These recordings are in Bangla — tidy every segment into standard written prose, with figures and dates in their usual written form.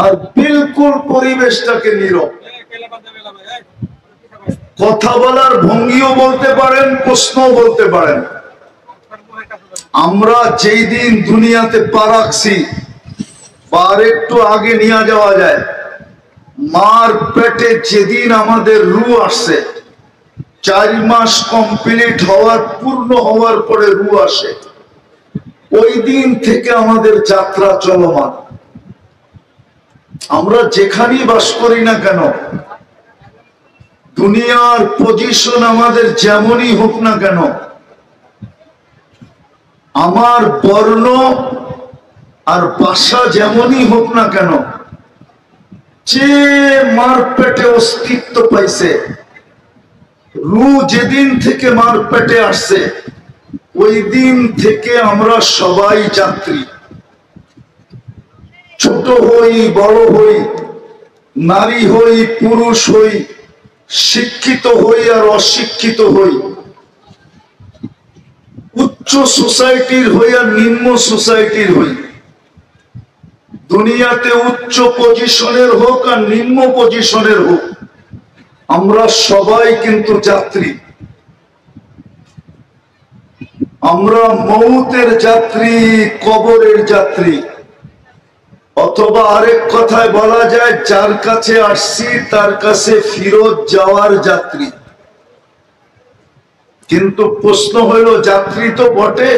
আর বিলকুল পরিবেশটাকে নীরব। কথা বলার ভঙ্গিও বলতে পারেন, প্রশ্নও বলতে পারেন। আমরা যেই দিন দুনিয়াতে পা রাখছি বা একটু আগে নিয়ে যাওয়া যায়, মার পেটে যেদিন আমাদের রূহ আসছে, 4 মাস কমপ্লিট হওয়ার, পূর্ণ হওয়ার পরে রূহ আসে, ওই দিন থেকে আমাদের যাত্রা চলমান। আমরা যেখানেই বাস করি না কেন, দুনিয়ার পজিশন আমাদের যেমনই হোক না কেন, আমার বর্ণ আর ভাষা যেমনই হোক না কেন, যে মার পেটে অস্তিত্ব পাইছে, রূহ যেদিন থেকে মার পেটে আসছে, ওই দিন থেকে আমরা সবাই যাত্রী। ছোট হই, বড় হই, নারী হই, পুরুষ হই, শিক্ষিত হই আর অশিক্ষিত হই, উচ্চ সোসাইটির হই আর নিম্ন সোসাইটির হই, দুনিয়াতে উচ্চ পজিশনের হোক আর নিম্ন পজিশনের হোক, আমরা সবাই কিন্তু যাত্রী। আমরা মৌতের যাত্রী, কবরের যাত্রী, অথবা আরেক কথায় বলা যায় যার কাছে আসছি তার কাছে ফিরত যাওয়ার যাত্রী। কিন্তু প্রশ্ন হইল, যাত্রী তো বটে,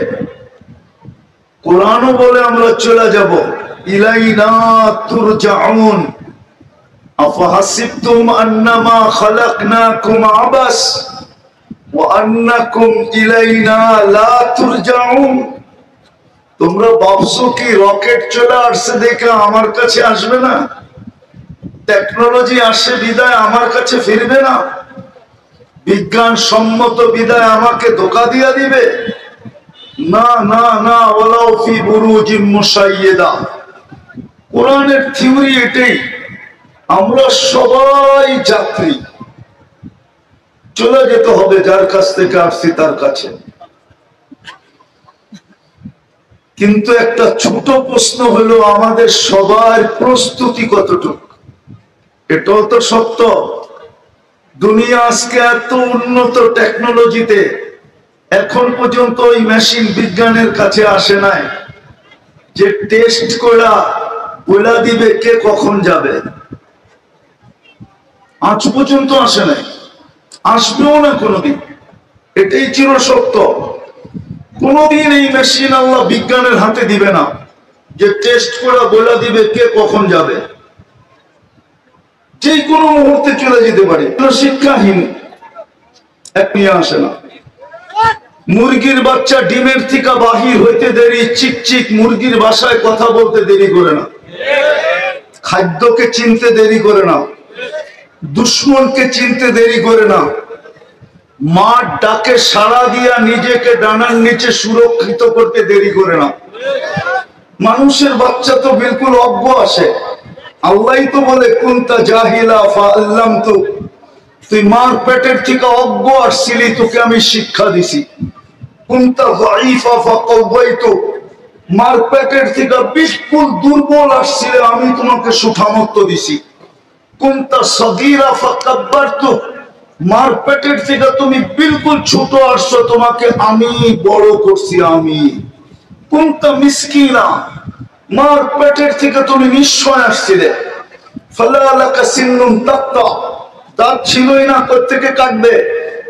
কোরআনও বলে আমরা চলে যাব, ইলাইনা তুরজাউন আফাহাসিবতুম আন্নামা খালাকনাকুম আবাস ওয়া আন্নাকুম ইলাইনা লা তুরজাউন। তোমরা ভাবছো কি রকেট চলে আসছে দেখে আমার কাছে আসবে না? টেকনোলজি আসে বিদায় আমার কাছে ফিরবে না? বিজ্ঞান সম্মত বিদায় আমাকে ধোঁকা দিয়া দিবে? না না না, ওয়ালাউ ফি বুরুজিম মুশাইয়্যিদা। কোরআনের থিওরি এটাই, আমরা সবাই যাত্রী, চলে যেতে হবে যার কাছ থেকে আসছি তার কাছে। কিন্তু একটা ছোট প্রশ্ন হলো, আমাদের সবার প্রস্তুতি কতটুকু? এটাও তো সত্য। দুনিয়া আজকে এত উন্নত টেকনোলজিতে, এখন পর্যন্ত ওই মেশিন বিজ্ঞানের কাছে আসে নাই যে টেস্ট করা বলে দিবে কে কখন যাবে। আজ পর্যন্ত আসে নাই, আসবেও না কোনোদিন। এটাই চির সত্য। কোনদিন এই মেশিন আল্লাহ বিজ্ঞানের হাতে দিবে না যে টেস্ট করে বলে দিবে কে কখন যাবে। যে কোনো মুহূর্তে চলে যেতে পারে। শিক্ষাহীন এক নিয়ে আসে না। মুরগির বাচ্চা ডিমের থেকে বাহির হইতে দেরি, চিকচিক মুরগির ভাষায় কথা বলতে দেরি করে না, খাদ্যকে চিনতে দেরি করে না, দুশ্মনকে চিনতে দেরি করে না, মার ডাকে সাড়া দিয়া নিজেকে ডানার নিচে সুরক্ষিত করতে দেরি করে না। মানুষের বাচ্চা তো বিলকুল অজ্ঞ আসে। আল্লাহই তো বলে কুনতা জাহিলা ফাআল্লামতু, তুই মার পেটের থেকে অজ্ঞ আসছিলি, তোকে আমি শিক্ষা দিছি। কুনতা যায়ীফা ফাকাওয়াইতু, মার পেটের থেকে বিলকুল দুর্বল আসছিলে, আমি তোমাকে সুঠামত্ব দিছি। কুনতা সগীরা ফাকাব্বারতু, মার পেটের থেকে তুমি বিলকুল ছোট আসছো, তোমাকে আমি বড় করছি। আমি কুনতা মিসকিনা, মার পেটের থেকে তুমি নিঃস্বয় আসছিলে। ফালা লাকা সিন্নুন তাক্তা, দাঁত ছিলই না, কোত্থেকে কাটবে।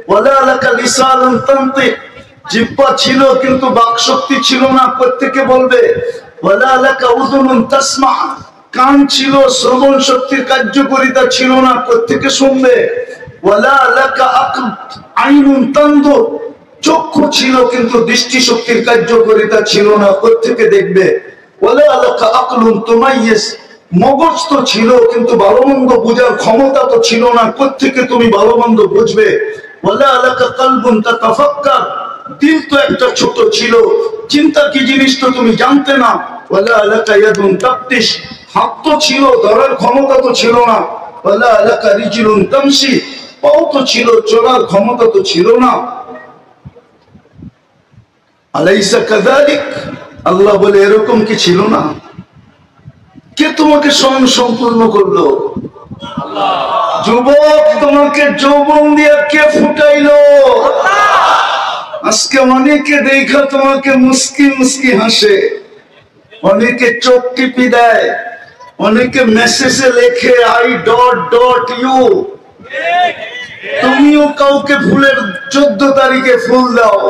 ওয়ালা লাকা লিসানুন তানতিক, জিহ্বা ছিল কিন্তু বাকশক্তি ছিল না, কোত্থেকে বলবে। ওয়ালা লাকা উযুনুন তাসমা, কান ছিল, শ্রবণ শক্তির কার্যকারিতা ছিল না, কোত্থেকে শুনবে। ওয়ালা লাকা আইনুন তানদুর, চক্ষু ছিল কিন্তু দৃষ্টি শক্তির কার্যকারিতা ছিল না, কোত্থেকে দেখবে। ওয়ালা লাকা আকলুন তুমাইয়িজ, মগজ তো ছিল কিন্তু ভালো মন্দ বোঝার ক্ষমতা তো ছিল না, কোত্থেকে তুমি ভালো মন্দ বুঝবে। ওয়ালা লাকা কলবুন তাতাফাক্কার, দিল তো একটা ছোট ছিল, চিন্তা কি জিনিস তো তুমি জানতে না। ওয়ালা লাকা ইয়াদুন তাবতিশ, হাত তো ছিল, ধরার ক্ষমতা তো ছিল না। ওয়ালা লাকা রিজলুন তামশি, পাও তো ছিল, চলার ক্ষমতা তো ছিল না। আলাইসা কাযালিক, আল্লাহ বলে এরকম কি ছিল না? কে তোমাকে স্বয়ং সম্পূর্ণ করলো? যুবক, তোমাকে যৌবন দিয়ে কে ফুটাইলো? আজকে অনেকে দেখা তোমাকে মুস্কি মুস্কি হাসে, অনেকে চোখ টিপি দেয়, অনেকে মেসেজে লেখে I.U। তুমিও কাউকে ফুলের 14 তারিখে ফুল দাও,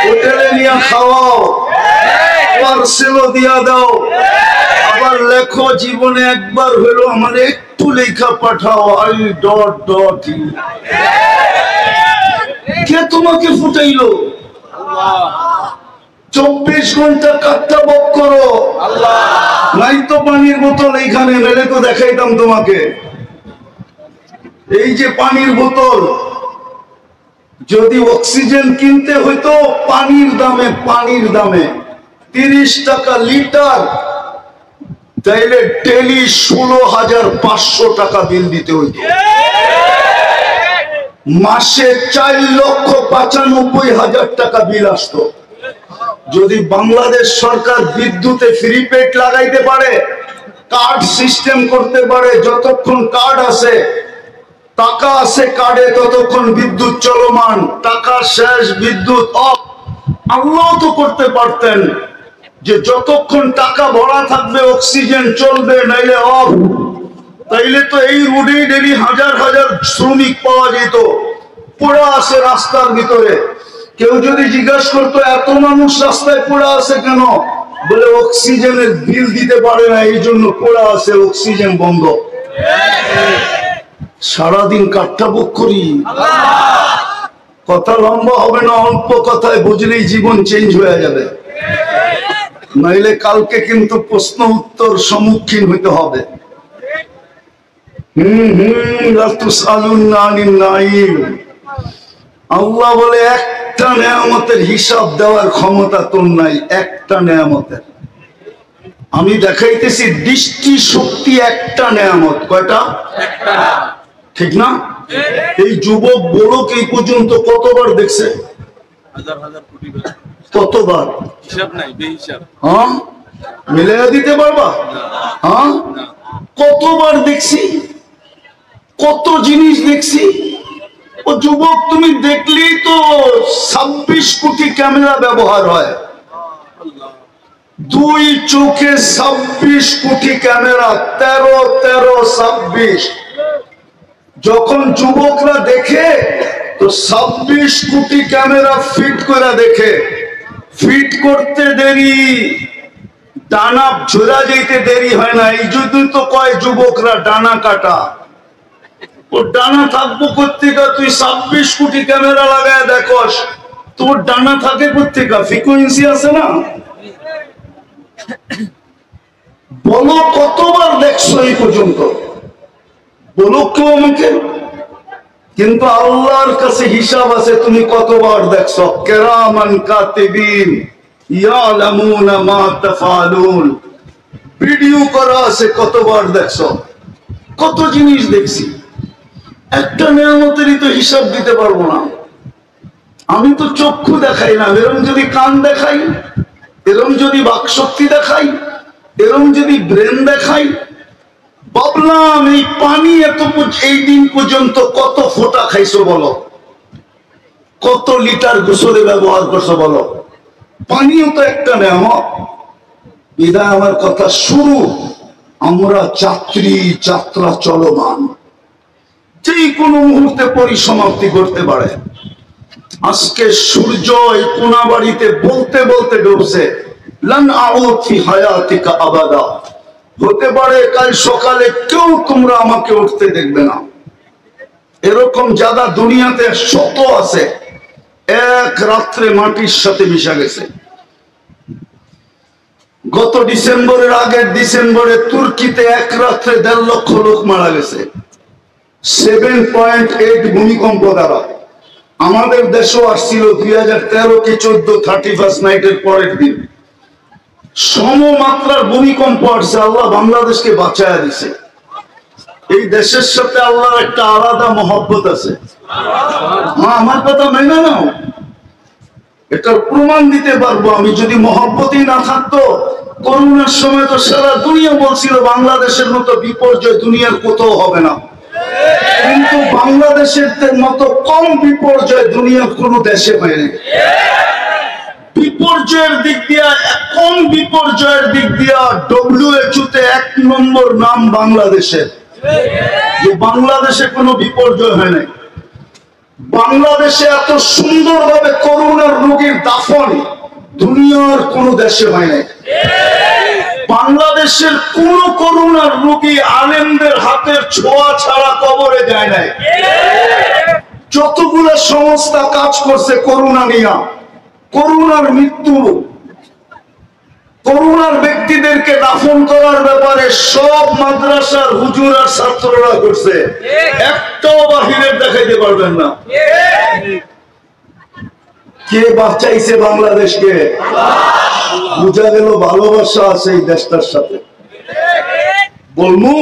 হোটেলে নিয়ে খাওয়াও, পার্সেলও দিয়া দাও, আবার লেখো জীবনে একবার হলো আমার একটু লেখা পাঠাও I.U। কে তোমাকে ফুটাইলো? 24 ঘন্টা কাটটা বক করো, নাই তো পানির বোতল এইখানে মেলে তো দেখাইতাম তোমাকে। এই যে পানির বোতল, যদি অক্সিজেন কিনতে হইতো পানির দামে 30 টাকা লিটার, তাইলে ডেলি 16,500 টাকা বিল দিতে হইতো। মাসে 4,95,000 টাকা বিল আসতো। যদি বাংলাদেশ সরকার বিদ্যুতে ফ্রি পেড লাগাইতে পারে, কার্ড সিস্টেম করতে পারে, যতক্ষণ কার্ড আছে টাকা আছে কার্ডে ততক্ষণ বিদ্যুৎ চলমান, টাকা শেষ বিদ্যুৎ অফ। আল্লাহ তো করতে পারতেন যে যতক্ষণ টাকা ভরা থাকবে অক্সিজেন চলবে, নাইলে অফ। তাইলে তো এই রোডে ডেলি হাজার হাজার শ্রমিক পাওয়া যেত, পড়া আছে রাস্তার ভিতরে। কেউ যদি জিজ্ঞাসা করতো এত মানুষ রাস্তায় পড়া আছে কেন, বলে অক্সিজেনের বিল দিতে পারে না, এই জন্য পড়া আছে, অক্সিজেন বন্ধ। সারাদিন কাঠটা বুক করি, কথা লম্বা হবে না, অল্প কথায় বুঝলেই জীবন চেঞ্জ হয়ে যাবে, নাইলে কালকে কিন্তু প্রশ্ন উত্তর সম্মুখীন হইতে হবে। আল্লাহ বলে একটা নেয়ামতের হিসাব দেওয়ার ক্ষমতা তোর নাই, একটা নেয়ামতের। আমি দেখাইতেছি দৃষ্টি শক্তি একটা নেয়ামত। কয়টা? ঠিক না? এই যুবক বলক এই পর্যন্ত কতবার দেখছে? কতবার? হ্যাঁ, মিলে দিতে পারবা? হ্যাঁ, কতবার দেখছি, কত জিনিস দেখছি। ও যুবক, তুমি দেখলেই তো 26 কোটি ক্যামেরা ব্যবহার হয়, 2 চোখে 26 কোটি ক্যামেরা, 13 যখন যুবকরা দেখে তো 26 কোটি ক্যামেরা ফিট করে দেখে। ফিট করতে দেরি, ডানা ঝোলা যেতে দেরি হয় না। এই জন্য তো কয় যুবকরা ডানা কাটা। ও ডানা থাকবো কোত্থেকা? তুই 26 কোটি ক্যামেরা লাগায় দেখোস, তোর ডানা থাকে কোত্থেকা? ফ্রিকোয়েন্সি আছে না? বলো কতবার দেখছো এই পর্যন্ত? বলো কেউ আমাকে। কিন্তু আল্লাহর কাছে হিসাব আছে তুমি কতবার দেখছো। কিরামান কাতিবিন ইয়ালামুনা মা তাফআলুন, ভিডিও করা আছে কতবার দেখছো। কত জিনিস দেখছি, একটা নিয়ামতেরই তো হিসাব দিতে পারবো না। আমি তো চক্ষু দেখাই না, এরম যদি কান দেখাই, এরম যদি বাকশক্তি দেখাই, এরম যদি ব্রেন দেখাই। ভাবলাম এই পানি এত এই দিন পর্যন্ত কত ফোঁটা খাইছো বলো, কত লিটার গোসলে ব্যবহার করছো বলো। পানিও তো একটা নেয়ামত। বিদায় আমার কথা শুরু, আমরা যাত্রা চলমান, যে কোনো মুহূর্তে পরিসমাপ্তি করতে পারে। আজকে সূর্য এই কোনাবাড়িতে বলতে বলতে ডুবছে, লান আউদ ফি হায়াতিকা আবাদা। হতে পারে কাল সকালে কেউ তোমরা আমাকে উঠতে দেখবে না। এরকম জায়গা দুনিয়াতে শত আছে, এক রাত্রে মাটির সাথে মিশা গেছে। গত ডিসেম্বরের আগের ডিসেম্বরে তুর্কিতে এক রাত্রে 1.5 লক্ষ লোক মারা গেছে 7.8 ভূমিকম্প দ্বারা। আমাদের দেশও আসছিল 2013 কি 14 31st নাইটের পরের দিন সমমাত্রার ভূমিকম্প আসছে। আল্লাহ বাংলাদেশকে বাঁচায়া দিছে। এই দেশের সাথে আল্লাহর একটা আলাদা মহব্বত আছে। আমার কথা মেনে নাও, এটার প্রমাণ দিতে পারবো আমি। যদি মহব্বতই না থাকতো, করোনার সময় তো সারা দুনিয়া বলছিল বাংলাদেশের মতো বিপর্যয় দুনিয়ার কোথাও হবে না, কিন্তু বাংলাদেশের মতো কম বিপর্যয় দুনিয়ার কোনো দেশে হয়নি। বিপর্যয়ের দিক দিয়া, কম বিপর্যয়ের দিক দিয়া WHO তে 1 নম্বর নাম বাংলাদেশের। যে বাংলাদেশে কোনো বিপর্যয় হয় নাই। বাংলাদেশে এত সুন্দরভাবে করোনার রোগীর দাফন দুনিয়ার কোন দেশে হয় নাই। বাংলাদেশের কোন করোনার রোগী আলেমদের হাতের ছোঁয়া ছাড়া কবরে যায় নাই। যতগুলো সংস্থা কাজ করছে করোনা নিয়ে, করোনার মৃত্যু, করোনার ব্যক্তিদেরকে দাফন করার ব্যাপারে সব মাদ্রাসার হুজুর আর ছাত্ররা করছে, একটাও বাহিরের দেখাইতে পারবেন না। কে বাঁচাইছে বাংলাদেশকে? বুঝা গেল ভালোবাসা আছে এই দেশটার সাথে। বলবো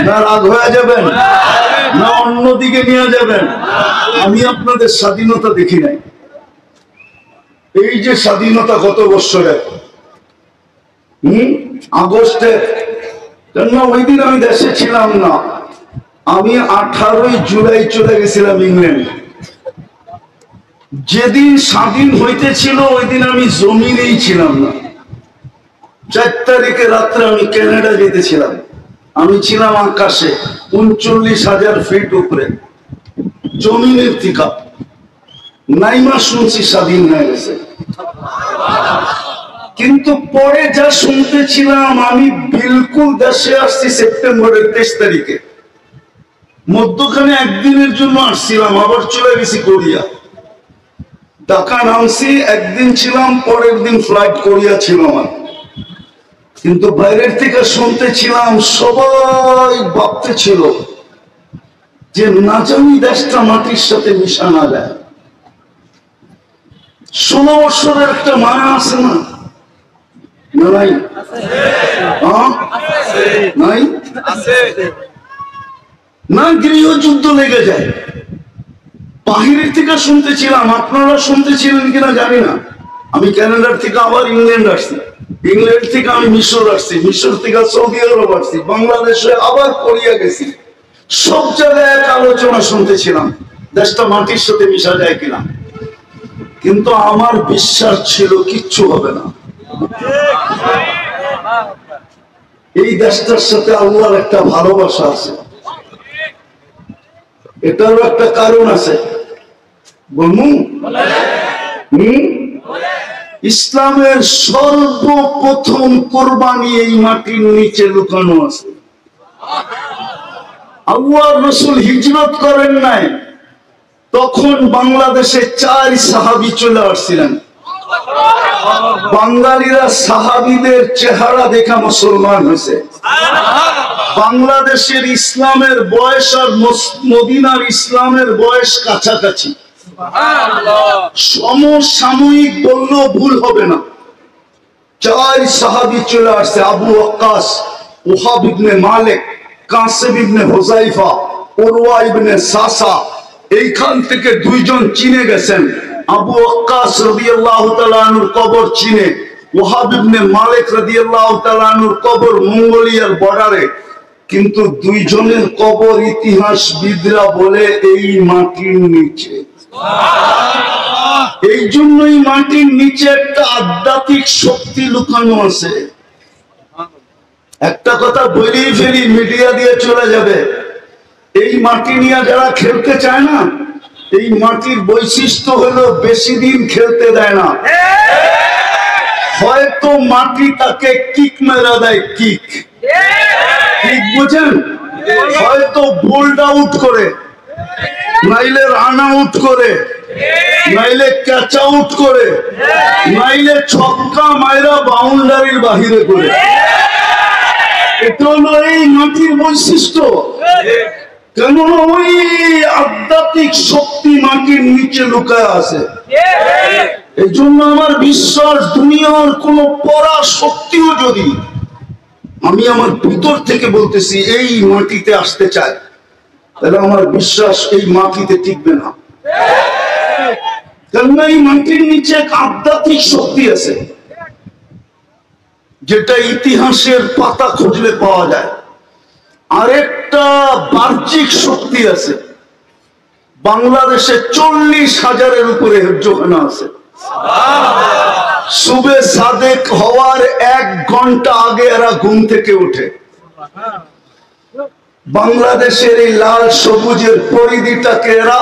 না রাগ হয়ে যাবেন, না অন্যদিকে নিয়ে যাবেন? আমি আপনাদের স্বাধীনতা দেখি নাই। এই যে স্বাধীনতা গত বছরে আগস্টে, ওই দিন আমি দেশে ছিলাম না, আমি 18 জুলাই চলে গেছিলাম ইংল্যান্ড। যেদিন স্বাধীন হইতেছিল ওই দিন আমি জমিনেই ছিলাম না। 4 তারিখে রাত্রে আমি কানাডা যেতেছিলাম, আমি ছিলাম আকাশে 39,000 ফিট উপরে, জমিনের থেকে নাইমা শুনছি স্বাধীন হয়ে গেছে। কিন্তু পরে যা শুনতেছিলাম, আমি বিলকুল দেশে আসছি সেপ্টেম্বরের 23 তারিখে, মধ্যখানে একদিনের জন্য আসছিলাম, আবার চলে গেছি কোরিয়া। ঢাকা নামছি, একদিন ছিলাম, পরের দিন ফ্লাইট কোরিয়া ছিল আমার। কিন্তু বাইরের থেকে শুনতেছিলাম, সবাই ভাবতে ছিল যে না জানি দেশটা মাটির সাথে মিশা না যায়। 16 বছরের একটা মায়া আছে না? নাই? নাই না, গৃহযুদ্ধ লেগে যায়। বাহিরের থেকে শুনতেছিলাম, আপনারা শুনতেছিলেন কিনা জানি না। আমি কানাডার থেকে আবার ইংল্যান্ড আসছি, ইংল্যান্ড থেকে আমি মিশর আসছি, মিশর থেকে সৌদি আরব আসছি, বাংলাদেশে আবার কোরিয়া গেছি। সব জায়গায় এক আলোচনা শুনতেছিলাম, দেশটা মাটির সাথে মিশা যায় কিনা। কিন্তু আমার বিশ্বাস ছিল কিচ্ছু হবে না। এই দেশটার সাথে আল্লাহর একটা ভালোবাসা আছে, এটারও একটা কারণ আছে। বলুন, ইসলামের সর্বপ্রথম কোরবানি এই মাটির নিচে লুকানো আছে। আল্লাহর রাসূল হিজরত করেন নাই, তখন বাংলাদেশে 4 সাহাবী চলে আসছিলেন। বাঙালিরা সাহাবীদের চেহারা দেখা মুসলমান হয়েছে। বাংলাদেশের ইসলামের বয়স আর মদিনার ইসলামের বয়স কাছাকাছি, সমসাময়িক বললেও ভুল হবে না। 4 সাহাবী চলে আসছে, আবু ওয়াক্কাস, ওহাব ইবনে মালিক, কাসিম ইবনে হুযাইফা, উরওয়া ইবনে সাসা। এইখান থেকে 2 জন চিনে গেছেন। আবু ওয়াক্কাস রাদিয়াল্লাহু তাআলা আনহুর কবর চিনে, ওহাব ইবনে মালিক রাদিয়াল্লাহু তাআলা আনহুর কবর মঙ্গোলিয়ার বর্ডারে। কিন্তু 2 জনের কবর ইতিহাসবিদরা বলে এই মাটির নিচে। এই জন্যই মাটির নিচে একটা আধ্যাত্মিক শক্তি লুকানো আছে। একটা কথা বলেই ফেলি, মিডিয়া দিয়ে চলে যাবে। এই মাটি নিয়ে যারা খেলতে চায় না, এই মাটির বৈশিষ্ট্য হলো বেশি দিন খেলতে দেয় না। হয়তো মাটি তাকে কিক মেরা দেয়, কিক, ঠিক বুঝেন? হয়তো বোল্ড আউট করে, নাইলে রান আউট করে, নাইলে ক্যাচ আউট করে, নাইলে ছক্কা মাইরা বাউন্ডারির বাহিরে করে। এটা হলো এই মাটির বৈশিষ্ট্য। কেননা ওই আধ্যাত্মিক শক্তি মাটির নিচে লুকায় আছে। এই জন্য আমার বিশ্বাস, দুনিয়ার কোন পরা শক্তিও যদি আমি আমার ভিতর থেকে বলতেছি এই মাটিতে আসতে চায়, তাহলে আমার বিশ্বাস এই মাটিতে টিকবে না। কেননা এই মাটির নিচে এক আধ্যাত্মিক শক্তি আছে, যেটা ইতিহাসের পাতা খুঁজলে পাওয়া যায়। আরেকটা বাহ্যিক শক্তি আছে। বাংলাদেশে 40,000-এর উপরে হেফজোখানা আছে। সুবে সাদেক হওয়ার 1 ঘন্টা আগে এরা ঘুম থেকে ওঠে। বাংলাদেশের এই লাল সবুজের পরিধিটাকে এরা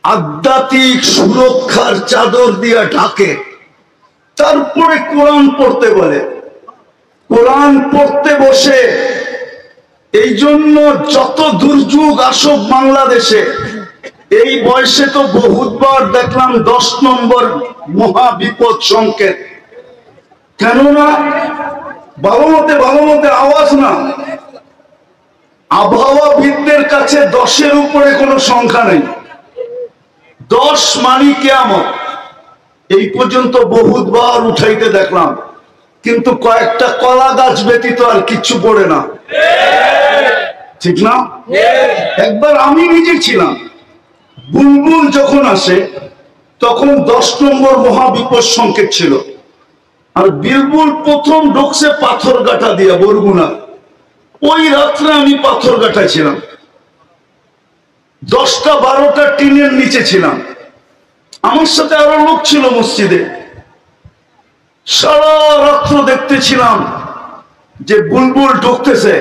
আধ্যাত্মিক সুরক্ষার চাদর দিয়ে ঢাকে। তারপরে কোরআন পড়তে বলে। কোরআন পড়তে বসে এই জন্য যত দুর্যোগ আসুক বাংলাদেশে, এই বয়সে তো বহুতবার দেখলাম 10 নম্বর মহাবিপদ সংকেত। কেননা ভালো মতে আওয়াজ না, আবহাওয়াবিদদের কাছে 10-এর উপরে কোনো সংখ্যা নেই। 10 মানে কিয়ামত। এই পর্যন্ত বহুতবার উঠাইতে দেখলাম, কিন্তু কয়েকটা কলা গাছ ব্যতীত আর কিচ্ছু পড়ে না, ঠিক না? একবার আমি নিজে ছিলাম, বুলবুল যখন আসে তখন 10 নম্বর মহাবিপদ সংকেত ছিল। আর বিলবুল প্রথম ঢুকছে পাথরঘাটা দিয়া, বরগুনা। ওই রাত্রে আমি পাথরঘাটা ছিলাম, 10টা-12টা টিনের নিচে ছিলাম। আমার সাথে আরো লোক ছিল মসজিদে। সারা রাত্র দেখতেছিলাম যে বুলবুল ঢুকতেছে,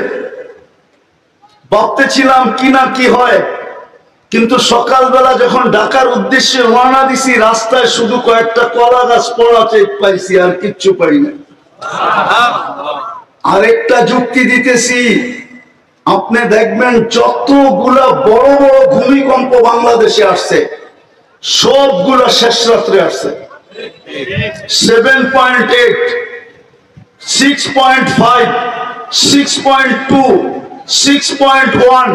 ভাবতেছিলাম কি না কি হয়। কিন্তু সকালবেলা যখন ঢাকার উদ্দেশ্যে রওনা দিছি, রাস্তায় শুধু কয়েকটা কলা গাছ পড়া পাইছি, আর কিচ্ছু পাই না। আরেকটা যুক্তি দিতেছি, আপনি দেখবেন যতগুলা বড় বড় ভূমিকম্প বাংলাদেশে আসছে, সবগুলা শেষ রাত্রে আসছে। 7.8, 6.5, 6.2, 6.1,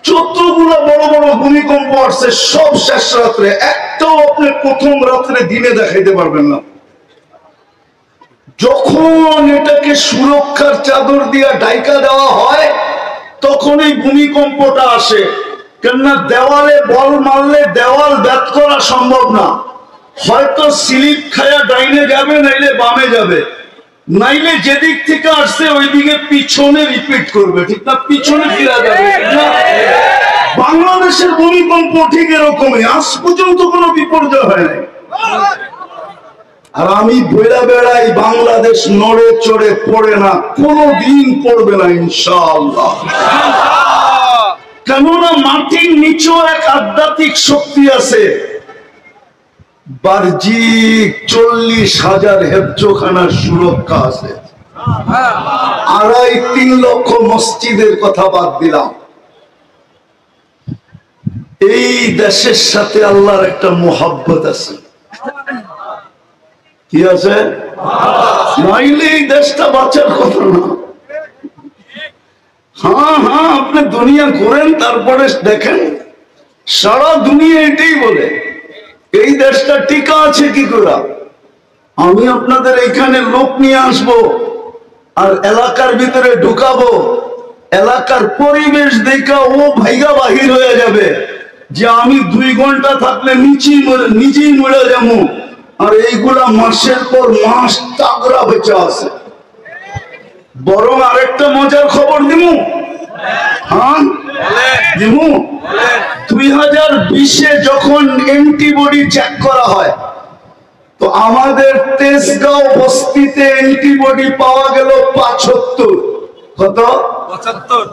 যতগুলো বড় বড় ভূমিকম্প আসছে সব শেষ রাত্রে। একটাও আপনি প্রথম রাত্রে দিনে দেখাইতে পারবেন না। যখন এটাকে সুরক্ষার চাদর দিয়ে ঢাকা দেওয়া হয়, তখন এই ভূমিকম্পটা আসে। কেননা দেওয়ালে বল মারলে দেওয়াল ব্যাত করা সম্ভব না। হয়তো স্লিপ খায়া ডাইনে যাবে, নাইলে বামে যাবে, নাইলে যেদিক থেকে আসছে ওইদিকে পিছনে রিপিট করবে, ঠিক না? পিছনে ফিরা যাবে না। বাংলাদেশের ভূমিকম্প ঠিক এরকমই, আজ পর্যন্ত কোনো বিপর্যয় হয় নাই। আর আমি বইলা বেড়াই, বাংলাদেশ নড়ে চড়ে পড়ে না, কোনদিন পড়বে না ইনশাআল্লাহ। কেননা মাটির নিচেও এক আধ্যাত্মিক শক্তি আছে। বাহ্যিক 40,000 হেফজোখানার সুরক্ষা আছে। 2.5-3 লক্ষ মসজিদের কথা বাদ দিলাম। এই দেশের সাথে আল্লাহর একটা মোহাব্বত আছে। কি আছে? নাইলে এই দেশটা বাঁচার কথা না। হ্যাঁ, আপনি দুনিয়া ঘুরেন, তারপরে দেখেন সারা দুনিয়া এটাই বলে এই দেশটা টিকা আছে কি করে। আমি আপনাদের এখানে লোক নিয়ে আসবো আর এলাকার ভিতরে ঢুকাবো, এলাকার পরিবেশ দেখা ও ভাইগা বাহির হয়ে যাবে যে আমি 2 ঘন্টা থাকলে নিজেই মরে যাবো। আর এইগুলা মাসের পর মাস তাগড়া বেঁচে আছে। বরং আরেকটা মজার খবর দিমু। হ্যাঁ দিমু। 2020-এ যখন অ্যান্টিবডি চেক করা হয়, তো আমাদের তেজগাঁও বস্তিতে অ্যান্টিবডি পাওয়া গেল 75। কত? 75।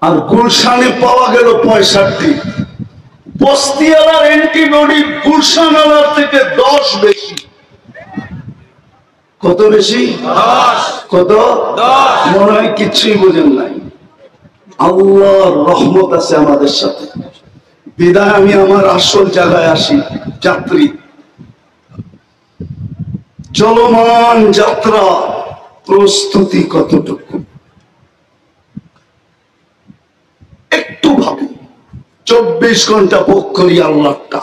আর গুলশানে পাওয়া গেল 65। বস্তিওয়ালার অ্যান্টিবডি গুলশানওয়ালার থেকে 10 বেশি। কত বেশি? 10। কত? 10। মনে হয় কিছুই বোঝেন নাই। আল্লাহর রহমত আছে আমাদের সাথে। বিদায় আমি আমার আসল জায়গায় আসি। যাত্রী, চলমান যাত্রা প্রস্তুতি কতটুকু একটু ভাবি। 24 ঘন্টা ভোগ করি আল্লাহটা।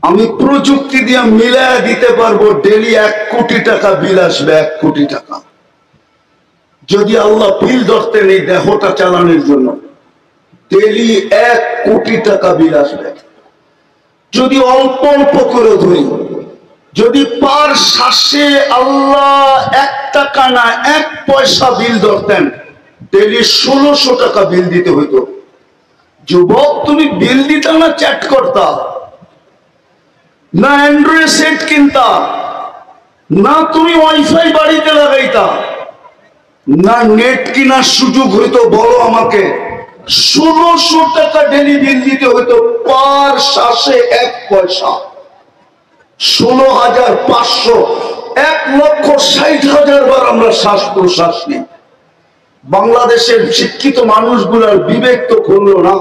আমি প্রযুক্তি দিয়ে মিলায় দিতে পারবো ডেলি 1 কোটি টাকা বিল আসবে। 1 কোটি টাকা যদি আল্লাহ বিল ধরতেন এই দেহটা চালানোর জন্য, ডেলি 1 কোটি টাকা বিল আসবে। যদি অল্প অল্প করে ধরি, যদি পার শ্বাসে আল্লাহ 1 টাকা না 1 পয়সা বিল ধরতেন, ডেলি 1600 টাকা বিল দিতে হইতো। যুবক, তুমি বিল দিতা না চ্যাট করতা, না অ্যান্ড্রয়েড সেট কিনতা, না তুমি ওয়াইফাই বাড়িতে লাগাইতা, না নেট কিনার সুযোগ হইতো? বলো আমাকে। 1600 টাকা ডেলি বিল দিতে হইতো, পার শ্বাসে 1 পয়সা। 16,500, 1,60,000 বার আমরা শ্বাস প্রশ্বাস নিই। বাংলাদেশের শিক্ষিত মানুষগুলার বিবেক তো খুললো না,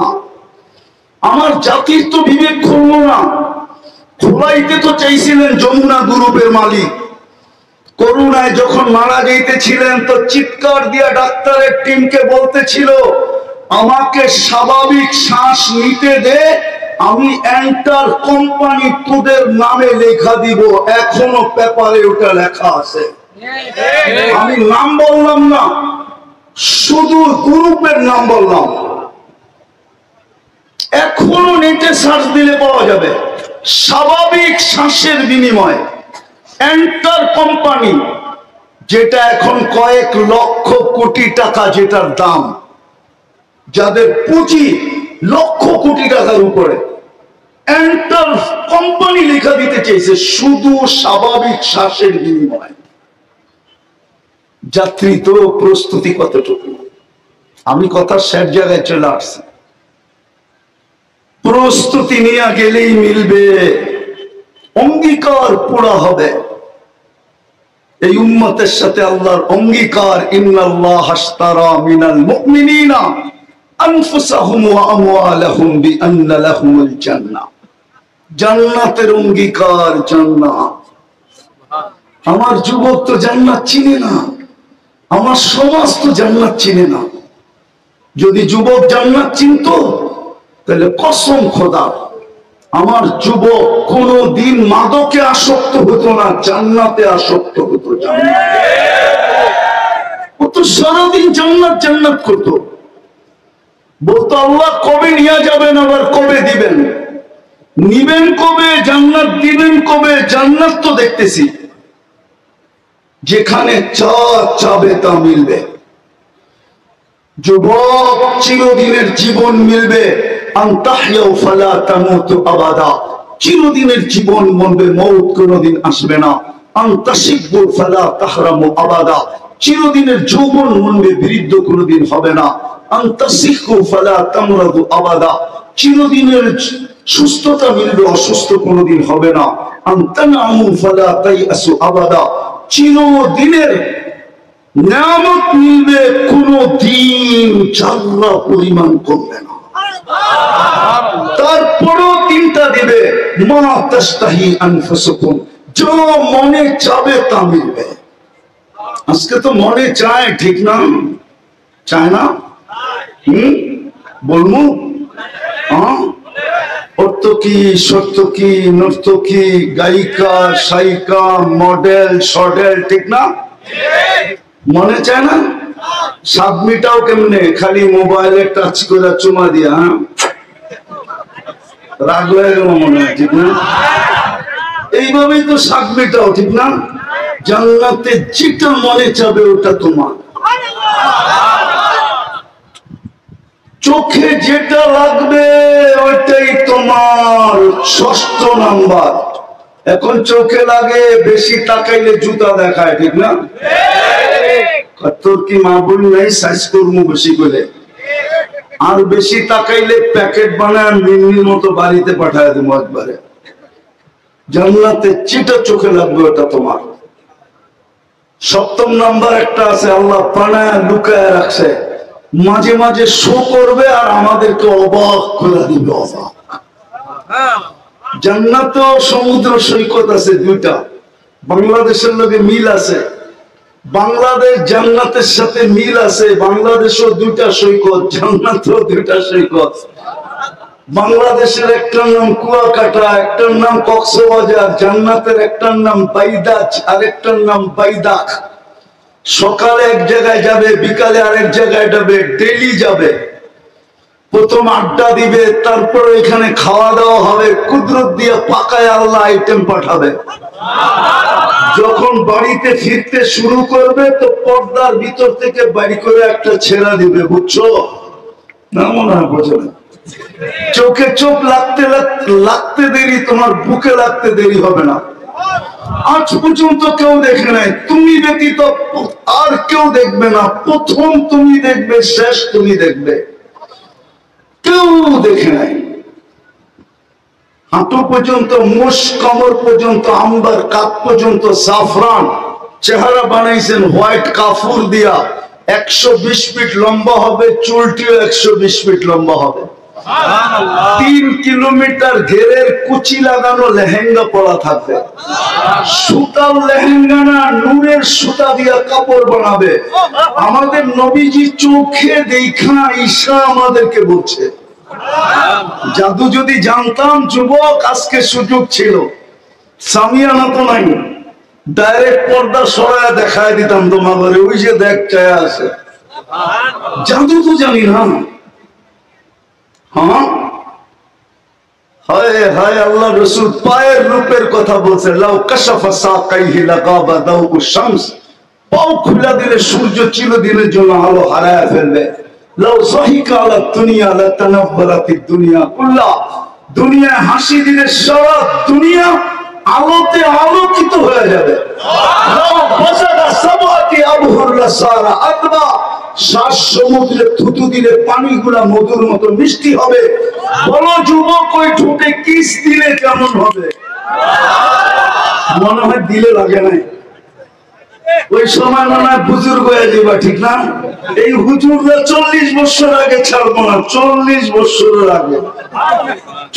আমার জাতির তো বিবেক খুললো না। খোলাইতে তো চাইছিলেন যমুনা গ্রুপের মালিক, করোনায় যখন মারা যাইতেছিলেন তো চিৎকার দিয়া ডাক্তারের টিমকে বলতেছিল, আমাকে স্বাভাবিক শ্বাস নিতে দে, আমি এন্টার কোম্পানি তোদের নামে লেখা দিব। এখনো পেপারে ওটা লেখা আছে, আমি নাম বললাম না, শুধু গ্রুপের নাম বললাম। এখনো নেটে সার্চ দিলে পাওয়া যাবে। স্বাভাবিক শ্বাসের বিনিময়ে এন্টার কোম্পানি, যেটা এখন কয়েক লক্ষ কোটি টাকা যেটার দাম, যাদের পুঁজি লক্ষ কোটি টাকার উপরে, এন্টার কোম্পানি লেখা দিতে চেয়েছে শুধু স্বাভাবিক শ্বাসের বিনিময়ে। যাত্রী তো প্রস্তুতি কতটুকু? আমি কথা শেষ জায়গায় চলে আসছি। প্রস্তুতি নিয়ে গেলেই মিলবে, অঙ্গীকার পুরা হবে। এই উম্মতের সাথে আল্লাহর অঙ্গীকার, ইন্নাল্লাহ আশতারা মিনাল মুমিনিনা আনফুসাহুম ওয়া আমওয়ালাহুম বিআন্না লাহুমুল জান্নাহ। জান্নাতের অঙ্গীকার, জান্নাত। আমার যুবক তো জান্নাত চিনে না, আমার সমাজ তো জান্নাত চিনে না। যদি যুবক জান্নাত চিনতো তাহলে কসম খোদা আমার যুবক কোনদিন মাদকে আসক্ত হতো না, জান্নাতে আসক্ত হতো। ও তো সারাদিন জান্নাত জান্নাত করতো, বলতো আল্লাহ কবে নিয়ে যাবেন, আবার কবে দিবেন, নিবেন কবে, জান্নাত দিবেন কবে। জান্নাত তো দেখতেছি, যেখানে চাবে তা মিলবে। যুবক, চিরদিনের জীবন মিলবে, আনতাহইয়াউ ফালা তামুতু আবাদা। চিরদিনের জীবন মরবে, মওত কোনদিন আসবে না। আনতাশিব্বু ফালা তাহরামু আবাদা। চিরদিনের যৌবন মরবে, বৃদ্ধ কোনদিন হবে না। আনতাসিহু ফালা তামরাদু আবাদা। চিরদিনের সুস্থতা মিলবে, অসুস্থ কোনদিন হবে না। আনতানামু ফালা তাইআসু আবাদা। চিরদিনের নিয়ামত মিলবে, কোনদিন জাল্লা পরিমাণ কমবে না। তারপরও 3টা দিবে, মা তাশতাহি আনফুসুকুম, যা মনে চাবে তা মিলবে। আজকে তো মনে চায়, ঠিক না? চায় না? বলবো অর্থকি, সত্যকি, নর্তকী, গায়িকা, সায়িকা, মডেল, সডেল, ঠিক না? মনে চায় না? স্বাদ মিটাও কেমনে? খালি মোবাইলে টাচ করে চুমা দিয়া, রাগ হয়ে গেল মনে হয়, ঠিক না? এইভাবেই তো স্বাদ মিটাও, ঠিক না? জান্নাতে যেটা মনে চাবে ওটা তোমার। চোখে যেটা লাগবে ওইটাই তোমার। 6ষ্ঠ নাম্বার। এখন চোখে লাগে, বেশি তাকাইলে জুতা দেখায়, ঠিক না? তোর কি মা বল নাই সাইজ করবো বেশি করে, আর বেশি তাকাইলে প্যাকেট বানায় মিনির মতো বাড়িতে পাঠায় দেবো একবারে। জান্নাতে যেটা চোখে লাগবে ওটা তোমার। 7ম নাম্বার একটা আছে, আল্লাহ পানায় লুকায় রাখছে, মাঝে মাঝে শো করবে আর আমাদেরকে অবাক করে দিবে। অবাক। জান্নাতেও সমুদ্র সৈকত আছে 2টা, বাংলাদেশের লোকে মিল আছে। বাংলাদেশ জান্নাতের সাথে মিল আছে, বাংলাদেশও 2টা সৈকত, জান্নাতেও 2টা সৈকত। বাংলাদেশের একটার নাম কুয়াকাটা, একটার নাম কক্সবাজার। জান্নাতের একটার নাম বাইদাজ আর একটার নাম বাইদাক। সকালে এক জায়গায় যাবে, বিকালে আরেক জায়গায় যাবে, ডেলি যাবে। প্রথম আড্ডা দিবে, তারপর এখানে খাওয়া দাওয়া হবে, কুদরত দিয়ে পাকায় আল্লাহ আইটেম পাঠাবে। যখন বাড়িতে ফিরতে শুরু করবে তো পর্দার ভিতর থেকে বাড়ি করে একটা ছেড়া দিবে, বুঝছো না? মনে হয় বোঝো না। চোখে চোখ লাগতে দেরি, তোমার বুকে লাগতে দেরি হবে না। আজ পর্যন্ত কেউ দেখে নাই, তুমি ব্যতীত আর কেউ দেখবে না। প্রথম তুমি দেখবে, শেষ তুমি দেখবে, কেউ দেখে নাই। হাঁটু পর্যন্ত, মোষ কমর পর্যন্ত, আম্বার কাপ পর্যন্ত জাফরান, চেহারা বানাইছেন হোয়াইট কাফুর দিয়া। 120 ফিট লম্বা হবে, চুলটিও 120 ফিট লম্বা হবে। 3 কিলোমিটার ঘেরের কুচি লাগানো লেহেঙ্গা পরা থাকবে। সুতার লেহেঙ্গা না, নূরের সুতা দিয়া কাপড় বানাবে। আমাদের নবীজি চোখে দেখা ঈশা আমাদেরকে বলছে। জাদু যদি জানতাম যুবক, আজকে সুযোগ ছিল। সামিয়ানা তো নাই, ডাইরেক্ট পর্দা সরায় দেখায় দিতাম তোমাদের, ওই যে দেখ চায় আছে। জাদু তো জানি না। হ্যাঁ, হায় হায়, আল্লাহ রসুল পায়ের রূপের কথা বলছে। লাউ কাশাফা সাকাইহি লাগাবা দাউ শামস, পাও খুলে দিলে সূর্য চিরদিনের জন্য আলো হারায় ফেলবে। লাউ সাহিকা আলা দুনিয়া লাতানাব্বারাতিদ দুনিয়া কুল্লা, দুনিয়ায় হাসি দিলে সারা দুনিয়া আলোতে আলোকিত হয়ে যাবে। লাউ বাসাদা সাবাতি আবহুর লাসারা আতবা, শ্বাস সমুদ্রে থুতু দিলে পানিগুলা মধুর মতো মিষ্টি হবে। বলো যুবক, ওই ঠোঁটে কিস দিলে কেমন হবে? মনে হয় দিলে লাগে নাই। ওই সময় মনে হয় বুজুর্গ হয়ে যাবা, ঠিক না? এই হুজুররা 40 বছর আগে ছাড়বো না, 40 বছরের আগে।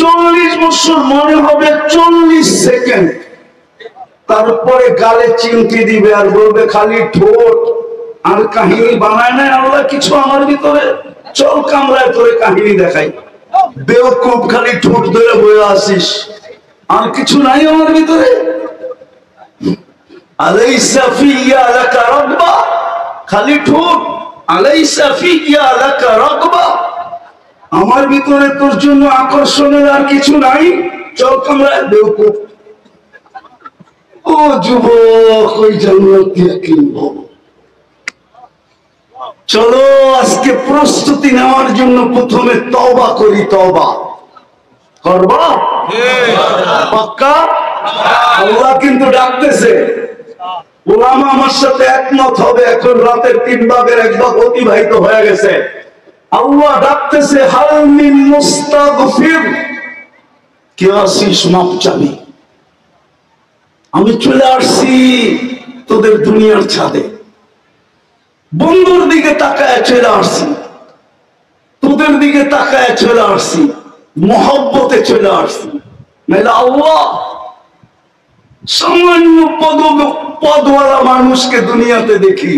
40 বছর মনে হবে 40 সেকেন্ড। তারপরে গালে চিমটি দিবে আর বলবে খালি ঠোঁট। আর কাহিনী বানায় নাই আল্লাহ কিছু আমার ভিতরে। চল কামরায় তোরে কাহিনী দেখাই। বেওকুফ, খালি ঠোঁট ধরে বয়ে আসিস, আর কিছু নাই আমার ভিতরে। আলাইসা ফিয়া লাকা রাগবা, খালি ঠোঁট। আলাইসা ফিয়া লাকা রাগবা, আমার ভিতরে তোর জন্য আকর্ষণের আর কিছু নাই। চল কামরায়। বেওকুফ। ও যুবক, ওই জান্নাত দিয়ে কিনবো। চলো আজকে প্রস্তুতি নেওয়ার জন্য প্রথমে তওবা করি। তওবা করবা? পাক্কা? আল্লাহ কিন্তু ডাকতেছে। ওলামা আমার সাথে একমত হবে। এখন রাতের 3 ভাগের 1 ভাগ অতিবাহিত হয়ে গেছে। আল্লাহ ডাকতেছে, হাল মিন মুস্তাগফির, কে আসিস মাপ চাবি? আমি চলে আসছি তোদের দুনিয়ার ছাদে। বন্ধুর দিকে তাকায় চলে আসছি, তোদের দিকে তাকায় চলে আসছি, মহব্বতে চলে আসছি। নাহলে আল্লাহ সামান্য পদওয়ালা মানুষকে দুনিয়াতে দেখি,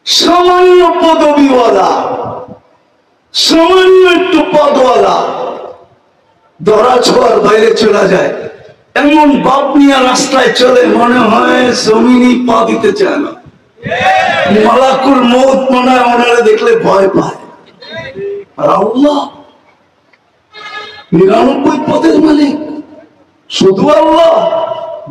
সামান্য পদবিওয়ালা, সামান্য একটু পদওয়ালা ধরা ছোঁয়ার বাইরে চলে যায়। এমন বাপ নিয়ে রাস্তায় চলে, মনে হয় জমিনই পা দিতে চায় না। মালাকুল মউত মনে হয় ওনারা দেখলে ভয় পায়। আর আল্লাহ 99 পদের মালিক শুধু আল্লাহ,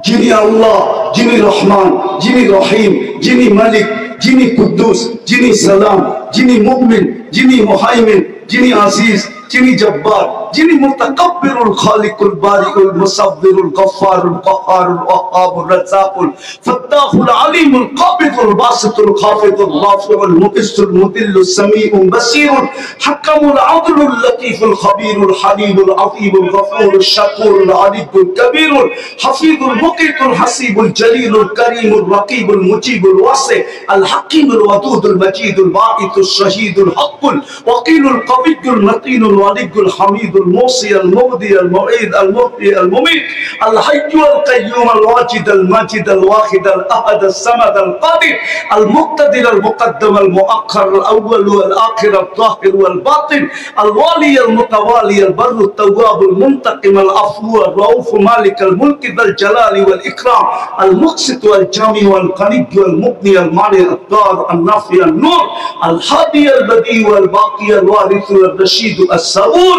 যিনি আল্লাহ, যিনি রহমান, যিনি রহিম, যিনি মালিক, যিনি কুদ্দুস, যিনি সালাম, যিনি মুমিন, যিনি মুহাইমিন, যিনি আজিজ, যিনি জব্বার, যিনি মুতাকাব্বিরুল খালিকুল বারিউল মুসাব্বিরুল গফফারুল কাহ্হারুল ওয়াহ্হাবুর রাজ্জাকুল ফাত্তাহুল আলিমুল কাবিদুল বাসিতুল খাফিদুল রাফিউল মুকিসুল মুদিল্লুস সামিউল বাসীরুল হাকামুল আদলুল লতীফুল খবীরুল হালিমুল আযীমুল গফুরুশ শাকুরুল আলিয়ুল কবীরুল হাফিজুল মুকিতুল হাসিবুল জলিলুল করিমুল রাকিবুল মুজিবুল ওয়াসি আল হাকিমুল ওয়াদুদুল মাজিদুল বাঈতুশ শাহীদুল হকুল ওয়াকিলুল কবিয়ুল মতিনুল ওয়ালিয়ুল হামিদুল মুসি আল মুবদি আল মুঈদ আল মুহয়ি আল মুমীত আল হাইয়্যু আল কাইয়্যুম আল ওয়াজিদ আল মাজিদ আল ওয়াহিদ আল আহাদ আল সামাদ আল কাদির আল মুক্তাদির আল মুকদ্দম আল মুআক্খার আল আউয়াল ওয়াল আখির আল যাহির ওয়াল বাতিন আল ওয়ালি আল মুতাওয়ালি আল বাররু আত তাওয়াব আল মুনতাকিম আল আফু আল রাউফ মালিক আল মুলকি যাল জালালি ওয়াল ইকরাম আল মুকসিত ওয়াল জামি ওয়াল গনি ওয়াল মুগনি আল মানি আল দার আল নাফি আল নূর আল হাদি আল বদি ওয়াল বাকি আল ওয়ারিস আল রশীদ সাবুর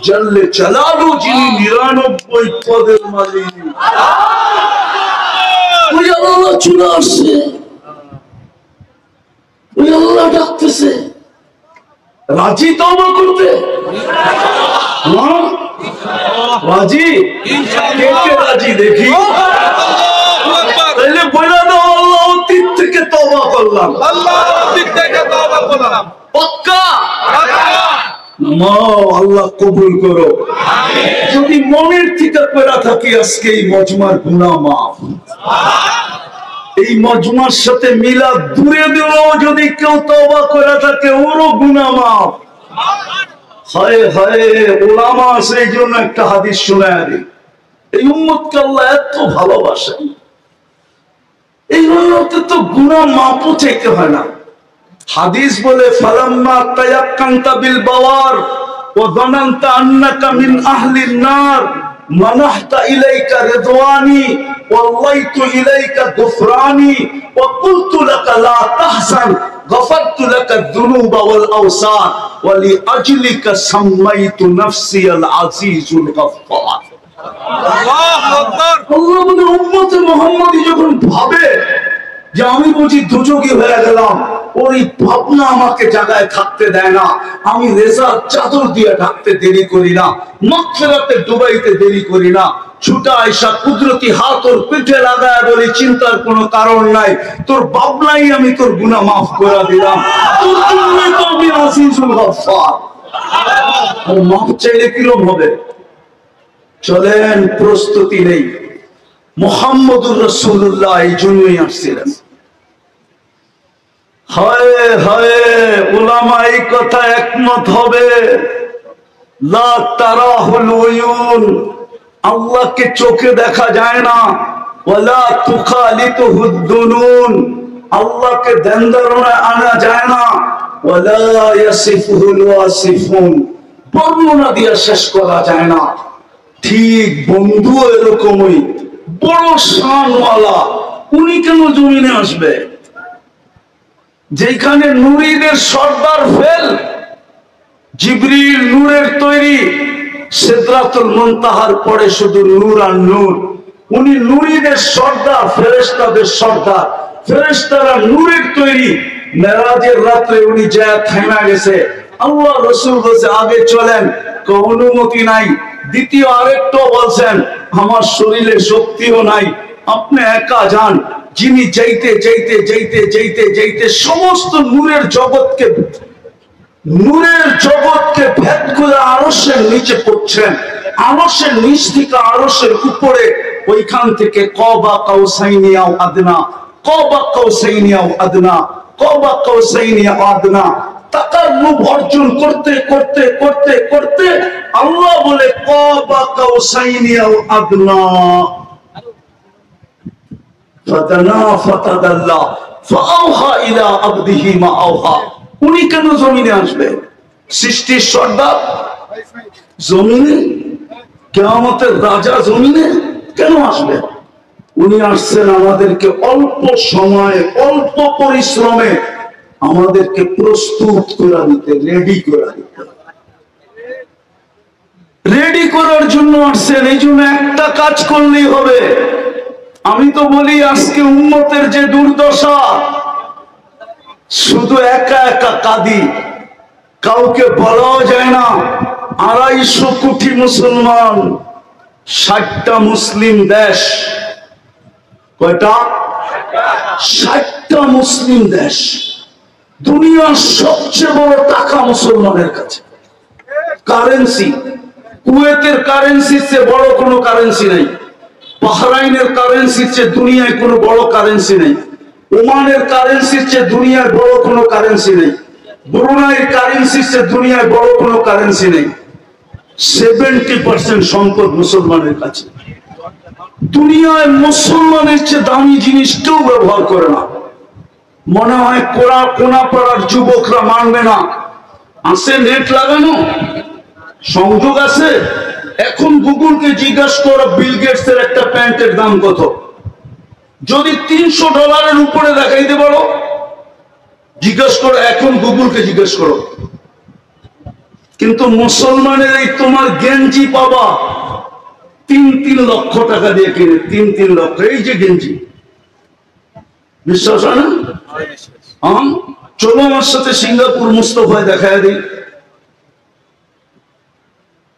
জাল্লে জালালু যিনি 99 পদের মালিক। ওই আল্লাহ চলে আসছে, ওই আল্লাহ ডাকতেছে, রাজি তওবা করতে? রাজি? কে কে রাজি দেখি? তাহলে বলে দাও আল্লাহ অতীত থেকে তওবা করলাম, আল্লাহ অতীত থেকে তওবা করলাম, পাক্কা? আল্লাহ কবুল করো। যদি মনের থেকে পেরা থাকি আজকে এই মজমার গুনাহ মাফ, এই মজমার সাথে মিলাদ দূরে দিলেও যদি কেউ তওবা করে থাকে ওরও গুনাহ মাফ। হায় হায় ওলামা সেই জন্য একটা হাদিস শোনায় দিই, এই উম্মতকে আল্লাহ এত ভালোবাসেন, এই উম্মতের তো গুনাহ মাফও চাইতে হয় না। হাদিস বলে ফালাম্মা তায়াক্কানতা বিল বাওয়ার ওয়া যানানতা আন্নাকা মিন আহলিন নার মানাহতা ইলাইকা রিদওয়ানি ওয়াল্লাইতু ইলাইকা গুফরানি ওয়া কুলতু লাকা লা তাহজান গফারতু লাকা যুনুবা ওয়াল আওসার ওয়া লিআজলিকা সাম্মাইতু নাফসি আল আজিজুল গফফার। আল্লাহু আকবার। আল্লাহ বলে উম্মতে মুহাম্মাদি যখন ভাবে যে আমি বুঝি দুযোগী হয়ে গেলাম, ওই ভাবনা আমাকে জায়গায় থাকতে দেয় না, আমি রেজার চাদর দিয়ে ঢাকতে দেরি করি না, মাগফিরাতে ডুবাইতে দেরি করি না, ছুটা আয়সা কুদরতি হাত ওর পিঠে লাগায় বলি চিন্তার কোনো কারণ নাই, তোর ভাবনাই আমি তোর গুনাহ মাফ করে দিলাম, তোর জন্যই তো আমি আজিজুল গফফার। আর মাফ চাইলে কিরকম হবে? চলেন, প্রস্তুতি নেই। মুহাম্মদুর রাসূলুল্লাহ এই জন্যই আসছিলেন। হায় হায় উলামা এই কথা একমত হবে, লা তারাহুল উয়ুন, আল্লাহকে চোখে দেখা যায় না, ওয়ালা তুখালিতুহুদ দুনুন, আল্লাহকে ধ্যান-ধারণায় আনা যায় না, ওয়ালা ইয়াসিফুহুল ওয়াসিফুন, বর্ণনা দিয়ে শেষ করা যায় না। ঠিক বন্ধু এরকমই বড় শানওয়ালা, উনি কেন জমিনে আসবে? যেখানে নূরীদের সর্দার ফেল, জিবরিল নূরের তৈরি, সিদরাতুল মুনতাহার পরে শুধু নূর আর নূর, উনি নূরীদের সর্দার, ফেরেশতাদের সর্দার, ফেরেশতারা নূরের তৈরি। মেরাজের রাত্রে উনি যা থেমে গেছে, আল্লাহ রাসূল বলছে আগে চলেন, অনুমতি নাই। দ্বিতীয় আরেকটা বলছেন আমার শরীরে শক্তিও নাই, আপনি একা যান। যিনি যাইতে যাইতে যাইতে যাইতে যাইতে সমস্ত নূরের জগৎকে ভেদ করে আরশের নিচে পড়ছেন, আরশের নিচ থেকে আরশের উপরে, ওইখান থেকে কবা কাউসাইনি আও আদনা, কবা কাউসাইনি আও আদনা, কবা কাউসাইনি আও আদনা, তাকাররুব অর্জন করতে করতে করতে করতে আল্লাহ বলে কবা কাউসাইনি আও আদনা, ফাদানা ফাতাদাল্লা ফাআওহা ইলা আবদিহি মা আওহা। উনি কেন জমিনে আসবে? সৃষ্টির সর্দার জমিনে, কিয়ামতের রাজা জমিনে কেন আসবে? উনি আসছেন আমাদেরকে অল্প সময়ে অল্প পরিশ্রমে আমাদেরকে প্রস্তুত করে দিতে, রেডি করে দিতে, রেডি করার জন্য আসছেন। এই জন্য একটা কাজ করলেই হবে। আমি তো বলি আজকে উম্মতের যে দুর্দশা, শুধু একা একা কাঁদি, কাউকে বলাও যায় না। 250 কোটি মুসলমান, 60টা মুসলিম দেশ। কয়টা? 60টা মুসলিম দেশ। দুনিয়ার সবচেয়ে বড় টাকা মুসলমানের কাছে। কারেন্সি, কুয়েতের কারেন্সির চেয়ে বড় কোনো কারেন্সি নেই, বাহরাইনের কারেন্সির চেয়ে দুনিয়ায় কোনো বড় কারেন্সি নেই, ওমানের কারেন্সির চেয়ে দুনিয়ায় বড় কোনো কারেন্সি নেই, ব্রুনাইয়ের কারেন্সির চেয়ে দুনিয়ায় বড় কোনো কারেন্সি নেই। 70% সম্পদ মুসলমানের কাছে। দুনিয়ায় মুসলমানের চেয়ে দামি জিনিস কেউ ব্যবহার করে না। মনে হয় কোনাপাড়ার যুবকরা মানবে না। আছে নেট লাগানো, সংযোগ আছে। এখন গুগলকে জিজ্ঞাসা করো বিল গেটসের একটা প্যান্টের দাম কত, যদি $300 উপরে দেখাইতে পারো, জিজ্ঞাসা করো, এখন গুগলকে জিজ্ঞাসা করো। কিন্তু মুসলমানের এই তোমার গেঞ্জি পাবা 3-3 লক্ষ টাকা দিয়ে কিনে, 3-3 লক্ষ। এই যে গেঞ্জি, বিশ্বাস হয় না? চলো আমার সাথে সিঙ্গাপুর মুস্তফায় দেখায় দিই,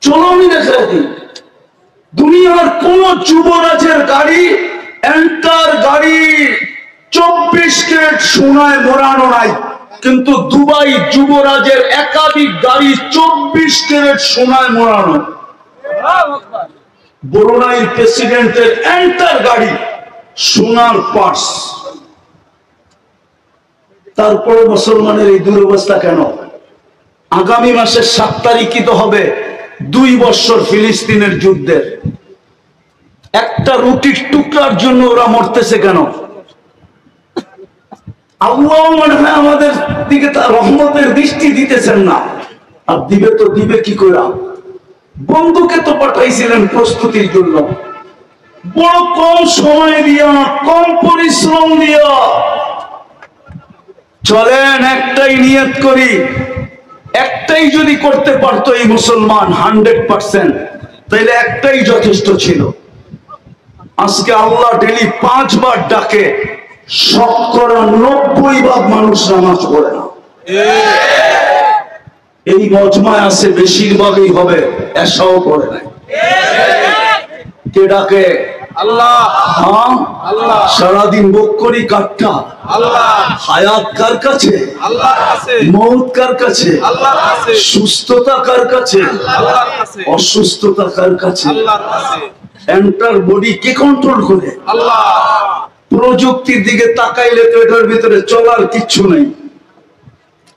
চলো আমি দেখায় দিই। দুনিয়ার কোন যুবরাজের গাড়ি, এন্টার গাড়ি 24 ক্যারেট সোনায় মোড়ানো নাই, কিন্তু দুবাই যুবরাজের একাধিক গাড়ি 24 ক্যারেট সোনায় মোড়ানো। ব্রুনাইর প্রেসিডেন্টের এন্টার গাড়ি সোনার পার্স। তারপরে মুসলমানের এই দুরবস্থা কেন? আগামী মাসের 7 তারিখই তো হবে 2 বছর ফিলিস্তিনের যুদ্ধের। একটা রুটির টুকরার জন্য ওরা মরতেছে কেন? আল্লাহ মনে হয় আমাদের দিকে তার রহমতের দৃষ্টি দিতেছেন না। আর দিবে তো দিবে কি করে? বন্ধুকে তো পাঠাইছিলেন প্রস্তুতির জন্য, বড় কম সময় দিয়া, কম পরিশ্রম দিয়া। চলেন একটাই নিয়ত করি, একটাই যদি করতে পারতো এই মুসলমান 100%, তাইলে একটাই যথেষ্ট ছিল। আজকে আল্লাহ ডেলি 5 বার ডাকে, 90% মানুষ নামাজ পড়ে না। এই মজমায় আছে বেশিরভাগই হবে এসাও পড়ে নাই। কে ডাকে? আল্লাহ। হ্যাঁ, আল্লাহ। সারাদিন বুক করি কাটটা, আল্লাহ। হায়াত কার কাছে? আল্লাহর কাছে। মওত কার কাছে? আল্লাহর কাছে। সুস্থতা কার কাছে? আল্লাহর কাছে। অসুস্থতা কার কাছে? আল্লাহর কাছে। এন্টার বডি কে কন্ট্রোল করে? আল্লাহ। প্রযুক্তির দিকে তাকাইলে তো এটার ভিতরে চলার কিচ্ছু নেই।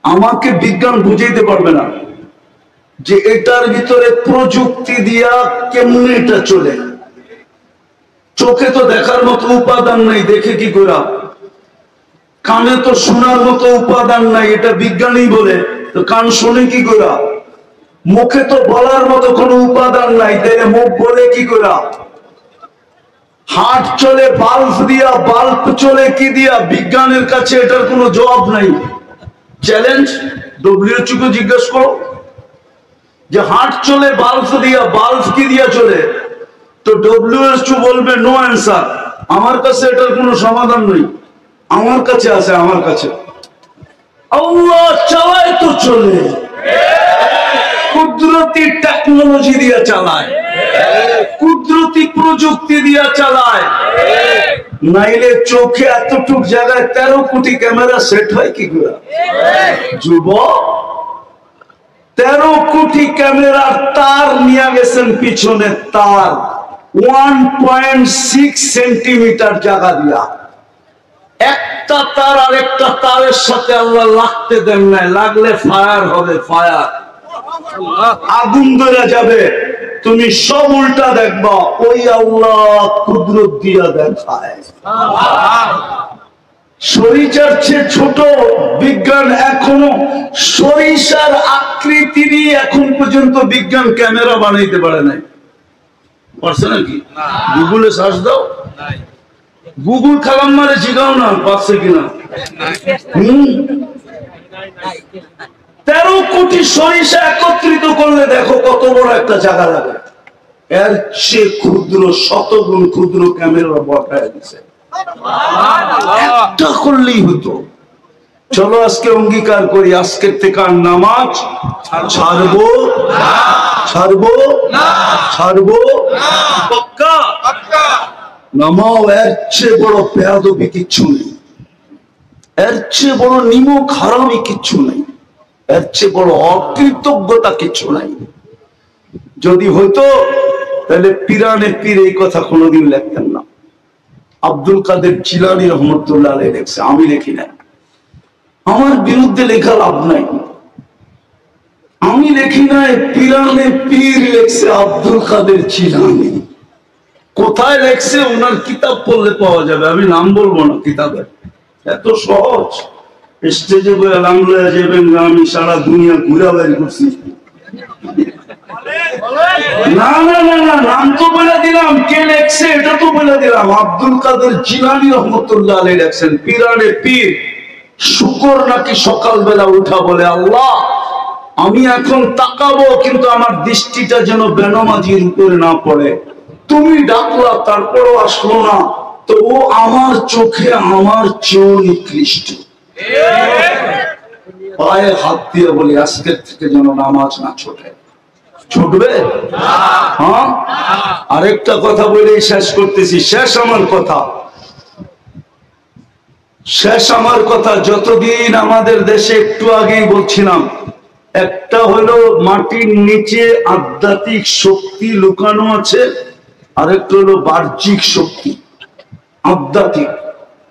আমাকে বিজ্ঞান বুঝাইতে পারবে না যে এটার ভিতরে প্রযুক্তি দিয়া কেমনে এটা চলে। চোখে তো দেখার মতো উপাদান নাই, দেখে কি করা? কানে তো শোনার মতো উপাদান নাই, এটা বিজ্ঞানী বলে, তো কান শোনে কি করা? মুখে তো বলার মতো কোনো উপাদান নাই, তাইলে মুখ বলে কি করা? হার্ট চলে বাল্ব দিয়া, বাল্ব চলে কি দিয়া? বিজ্ঞানের কাছে এটার কোনো জবাব নাই। চ্যালেঞ্জ, WHO কে জিজ্ঞেস করো যে হার্ট চলে বাল্ব দিয়া, বাল্ব কি দিয়া চলে? তো WHO বলবে নো অ্যান্সার। আমার কাছে এটার কোনো সমাধান নেই, আমার কাছে আছে, আমার কাছে। আল্লাহ চালায় তো চলে, কুদরতি টেকনোলজি দিয়া চালায়, কুদরতি প্রযুক্তি দিয়া চালায়। নাইলে চোখে এতটুক জায়গায় 13 কোটি ক্যামেরা সেট হয় কি করে? যুবক, 13 কোটি ক্যামেরার তার নিয়ে গেছেন পিছনে, তার 1.6 সেন্টিমিটার জায়গা দিয়া। একটা তার আরেকটা তারের সাথে আল্লাহ লাগতে দেন নাই, লাগলে ফায়ার হবে, ফায়ার, আগুন ধরে যাবে। তুমি সব উল্টা দেখবা, ওই আল্লাহ কুদরত দিয়া দেখায়। সরিষার চেয়ে ছোট বিজ্ঞান এখনো, সরিষার আকৃতিরই এখন পর্যন্ত বিজ্ঞান ক্যামেরা বানাইতে পারে নাই। পারছে নাকি? গুগলে সার্চ দাও, গুগল খালাম মারে জিগাও না পারছে কিনা। 13 কোটি সরিষা একত্রিত করলে দেখো কত বড় একটা জায়গা লাগে। এর চেয়ে ক্ষুদ্র, শতগুণ ক্ষুদ্র ক্যামেরা বসায় দিছে। একটা করলেই হতো। চলো আজকে অঙ্গীকার করি, আজকের থেকে আর নামাজ ছাড়বো, ছাড়বো, ছাড়বো, পাক্কা। নামাও, এর চেয়ে বড় বেয়াদবি কিচ্ছু নেই, এর চেয়ে বড় নিমক হারামি কিচ্ছু নেই, এর চেয়ে বড় অকৃতজ্ঞতা কিছু নাই। যদি হইতো তাহলে পিরানে পীর এই কথা কোনোদিন লিখতেন না। আব্দুল কাদের জিলানী রহমতুল্লাহ আলাইহি লিখছে, আমি লিখি না। আমার বিরুদ্ধে লেখা লাভ নাই, আমি লিখি নাই, পিরানে পীর লিখছে আব্দুল কাদের জিলানী। কোথায় লেখছে ওনার কিতাব পড়লে পাওয়া যাবে, আমি নাম বলবো না কিতাবের। এত সহজ। স্টেজে বলে লামলায় যাবেন, আমি সারা দুনিয়া ঘুরে বের করছি। না না না না, নাম তো বলে দিলাম, কে লেখছে এটা তো বলে দিলাম। আব্দুল কাদের জিলানী রহমতুল্লাহ আলাইহি লেখছেন, পিরানে পীর। শুকর নাকি সকালবেলা উঠা বলে, আল্লাহ আমি এখন তাকাবো, কিন্তু আমার দৃষ্টিটা যেন বেনমাজির উপরে না পড়ে। তুমি ডাকলা, তারপরও আসলো না, তো ও আমার চোখে আমার চেয়েও নিকৃষ্ট। পায়ে হাত দিয়ে বলি, আজকের থেকে যেন নামাজ না ছোটে। ছুটবে? হ্যাঁ। আরেকটা কথা বলেই শেষ করতেছি, শেষ আমার কথা। যতদিন আমাদের দেশে, একটু আগেই বলছিলাম, একটা হলো মাটির নিচে আধ্যাত্মিক শক্তি লুকানো আছে, আরেকটা হলো বাহ্যিক শক্তি। আধ্যাত্মিক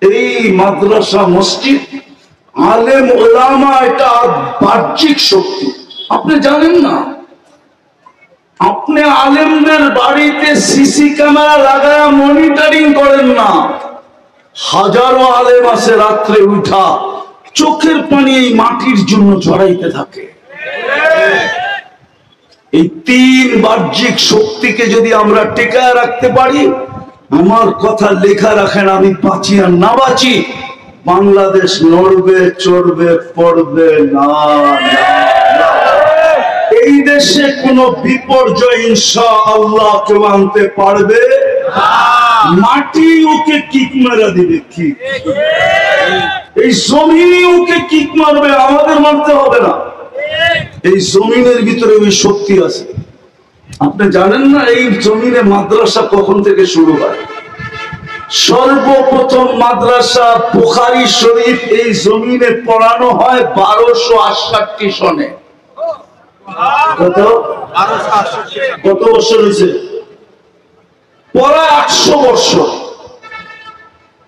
এই মাদ্রাসা, মসজিদ, আলেম ওলামা, এটা বাহ্যিক শক্তি। আপনি জানেন না? আপনি আলেমদের বাড়িতে সিসি ক্যামেরা লাগায় মনিটরিং করেন না। হাজারো আলেম আছে রাত্রে উঠা চোখের পানি এই মাটির জন্য ঝরাইতে থাকে। এই তিন বাহ্যিক শক্তিকে যদি আমরা টেকায় রাখতে পারি, আমার কথা লেখা রাখেন, আমি বাঁচি আর না বাঁচি, বাংলাদেশ নড়বে, চড়বে, পড়বে না। এই দেশে কোন বিপর্যয় ইনশাআল্লাহ কেউ আনতে পারবে না। মাটি ওকে কিক মারা দিবে, কি এই জমিনই ওকে কিক মারবে, আমাদের মারতে হবে না। এই জমিনের ভিতরে ওই শক্তি আছে। আপনি জানেন না এই জমিনে মাদ্রাসা কখন থেকে শুরু হয়? সর্বপ্রথম মাদ্রাসা বুখারী শরীফ এই জমিনে পড়ানো হয় 1268 সনে। কত বছর হয়েছে? পড়া 800 বছর।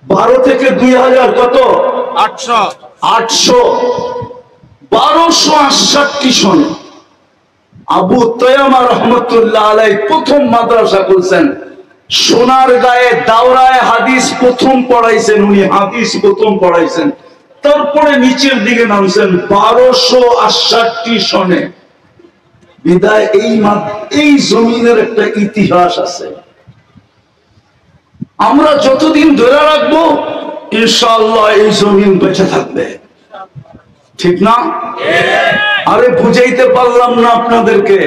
12 থেকে 2000 কত? 800। 1268 সনে আবু তায়ামা রহমতুল্লাহ আলাইহি প্রথম মাদ্রাসা খুলছেন। সোনার গায়ে দাওরায়ে হাদিস প্রথম পড়াইছেন উনি, হাদিস প্রথম পড়াইছেন। তারপরে নিচের দিকে নামছেন 1268 সনে। বিদায় এই জমিনের একটা ইতিহাস আছে, আমরা যতদিন ধরে রাখবো ইনশাআল্লাহ এই জমিন বেঁচে থাকবে। ঠিক না? আরে বুঝাইতে পারলাম না আপনাদেরকে?